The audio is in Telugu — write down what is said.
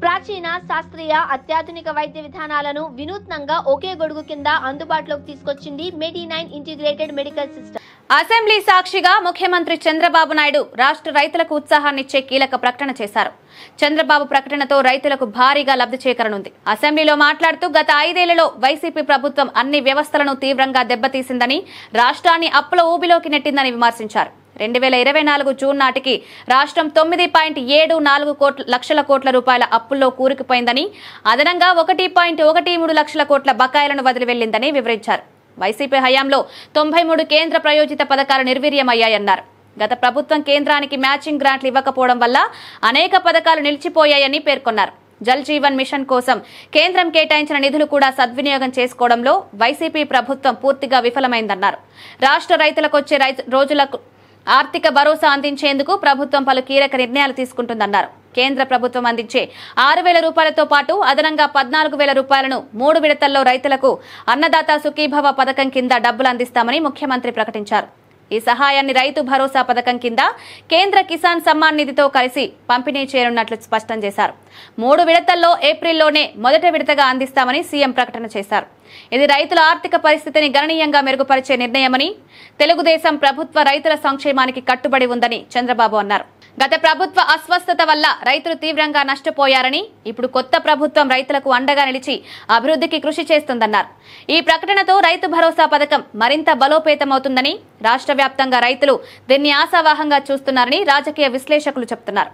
ప్రాచీన శాస్త్రీయ అత్యాధునిక వైద్య విధానాలను వినూత్నంగా ఒకే గొడుగు కింద అందుబాటులోకి తీసుకొచ్చింది మెడి9 ఇంటిగ్రేటెడ్ మెడికల్ సిస్టమ్. అసెంబ్లీ సాక్షిగా ముఖ్యమంత్రి చంద్రబాబు నాయుడు రాష్ట్ర రైతులకు ఉత్సాహాన్నిచ్చే కీలక ప్రకటన చేశారు. చంద్రబాబు ప్రకటనతో రైతులకు భారీగా లబ్ధి చేకరనుంది. అసెంబ్లీలో మాట్లాడుతూ గత 5 ఏళ్లలో వైసీపీ ప్రభుత్వం అన్ని వ్యవస్థలను తీవ్రంగా దెబ్బతీసిందని, రాష్ట్రాన్ని అప్పుల ఊబిలోకి నెట్టిందని విమర్శించారు. 2024 జూన్ నాటికి రాష్ట్రం 9.74 లక్షల కోట్ల రూపాయల అప్పుల్లో కూరుకుపోయిందని, అదనంగా 1.13 లక్షల కోట్ల బకాయిలను వదిలి వెళ్లిందని వివరించారు. వైసీపీ హయాంలో 93 కేంద్ర ప్రయోజిత పథకాలు నిర్వీర్యమయ్యాయన్నారు. గత ప్రభుత్వం కేంద్రానికి మ్యాచింగ్ గ్రాంట్లు ఇవ్వకపోవడం వల్ల అనేక పథకాలు నిలిచిపోయాయని పేర్కొన్నారు. జల్ జీవన్ మిషన్ కోసం కేంద్రం కేటాయించిన నిధులు కూడా సద్వినియోగం చేసుకోవడంలో వైసీపీ ప్రభుత్వం పూర్తిగా విఫలమైందన్నారు. రాష్ట్ర రైతులకొచ్చే రోజులకు ఆర్థిక భరోసా అందించేందుకు ప్రభుత్వం పలు కీలక నిర్ణయాలు తీసుకుంటుందన్నారు. కేంద్ర ప్రభుత్వం అందించే 6,000 రూపాయలతో పాటు అదనంగా 14,000 రూపాయలను 3 విడతల్లో రైతులకు అన్నదాత సుఖీభవ పథకం కింద డబ్బులు అందిస్తామని ముఖ్యమంత్రి ప్రకటించారు. ఈ సహాయాన్ని రైతు భరోసా పథకం కింద కేంద్ర కిసాన్ సమ్మాన్ నిధితో కలిసి పంపిణీ చేయనున్నట్లు స్పష్టం చేశారు. 3 విడతల్లో ఏప్రిల్లోనే మొదటి విడతగా అందిస్తామని సీఎం ప్రకటన చేశారు. ఇది రైతుల ఆర్థిక పరిస్థితిని గణనీయంగా మెరుగుపరిచే నిర్ణయమని, తెలుగుదేశం ప్రభుత్వ రైతుల సంక్షేమానికి కట్టుబడి ఉందని చంద్రబాబు అన్నారు. గత ప్రభుత్వ అస్వస్థత వల్ల రైతులు తీవ్రంగా నష్టపోయారని, ఇప్పుడు కొత్త ప్రభుత్వం రైతులకు అండగా నిలిచి అభివృద్ధికి కృషి చేస్తుందన్నారు. ఈ ప్రకటనతో రైతు భరోసా పథకం మరింత బలోపేతమవుతుందని, రాష్ట్ర వ్యాప్తంగా రైతులు దీన్ని ఆశావాహంగా చూస్తున్నారని రాజకీయ విశ్లేషకులు చెబుతున్నారు.